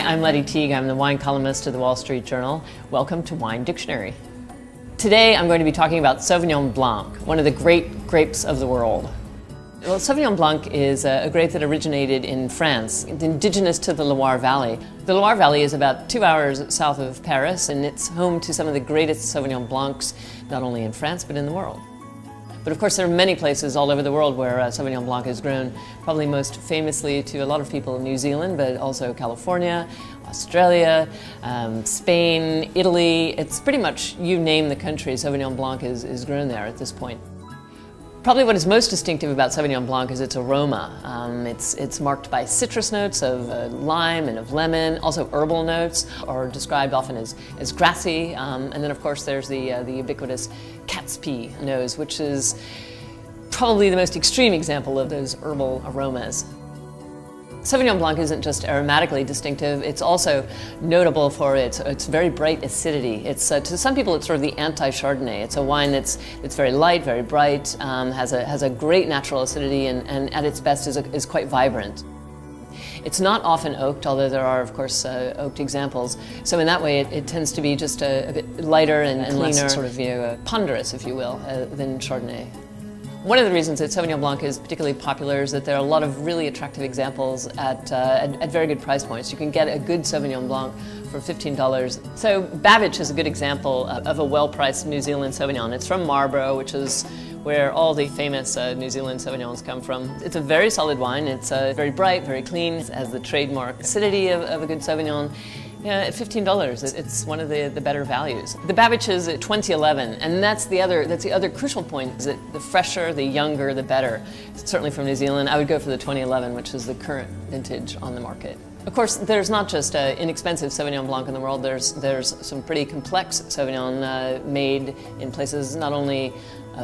I'm Lettie Teague. I'm the wine columnist of the Wall Street Journal. Welcome to Wine Dictionary. Today I'm going to be talking about Sauvignon Blanc, one of the great grapes of the world. Well, Sauvignon Blanc is a grape that originated in France, indigenous to the Loire Valley. The Loire Valley is about 2 hours south of Paris, and it's home to some of the greatest Sauvignon Blancs, not only in France, but in the world. But of course there are many places all over the world where Sauvignon Blanc is grown, probably most famously to a lot of people in New Zealand, but also California, Australia, Spain, Italy. It's pretty much, you name the country, Sauvignon Blanc is grown there at this point. Probably what is most distinctive about Sauvignon Blanc is its aroma. It's marked by citrus notes of lime and of lemon, also herbal notes, are described often as grassy, and then of course there's the ubiquitous cat's pee nose, which is probably the most extreme example of those herbal aromas. Sauvignon Blanc isn't just aromatically distinctive, it's also notable for its very bright acidity. It's, to some people it's sort of the anti-Chardonnay. It's a wine that's very light, very bright, has a great natural acidity, and at its best is quite vibrant. It's not often oaked, although there are of course oaked examples. So in that way it tends to be just a bit lighter and cleaner, less sort of ponderous, if you will, than Chardonnay. One of the reasons that Sauvignon Blanc is particularly popular is that there are a lot of really attractive examples at very good price points. You can get a good Sauvignon Blanc for $15. So Babbage is a good example of a well-priced New Zealand Sauvignon. It's from Marlborough, which is where all the famous New Zealand Sauvignons come from. It's a very solid wine. It's very bright, very clean. It has the trademark acidity of a good Sauvignon. Yeah, at $15, it's one of the better values. The Babbage is at 2011, and that's the other crucial point, is that the fresher, the younger, the better. Certainly from New Zealand, I would go for the 2011, which is the current vintage on the market. Of course, there's not just inexpensive Sauvignon Blanc in the world, there's some pretty complex Sauvignon made in places not only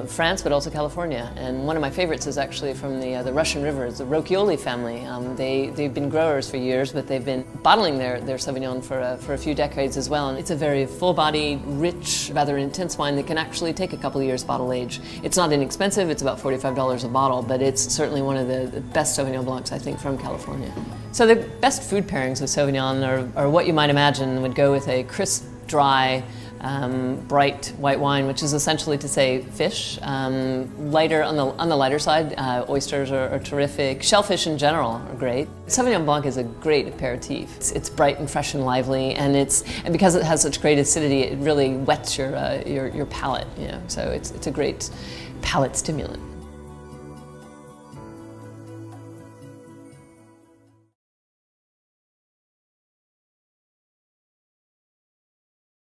France, but also California. And one of my favorites is actually from the Russian rivers, the Rocchioli family. They've been growers for years, but they've been bottling their Sauvignon for a few decades as well. And it's a very full-bodied, rich, rather intense wine that can actually take a couple of years bottle age. It's not inexpensive, it's about $45 a bottle, but it's certainly one of the best Sauvignon Blancs, I think, from California. So the best food pairings with Sauvignon are what you might imagine would go with a crisp, dry, bright white wine, which is essentially to say fish. Lighter on the lighter side, oysters are terrific. Shellfish in general are great. Sauvignon Blanc is a great aperitif. It's bright and fresh and lively, and because it has such great acidity, it really whets your palate. You know, so it's a great palate stimulant.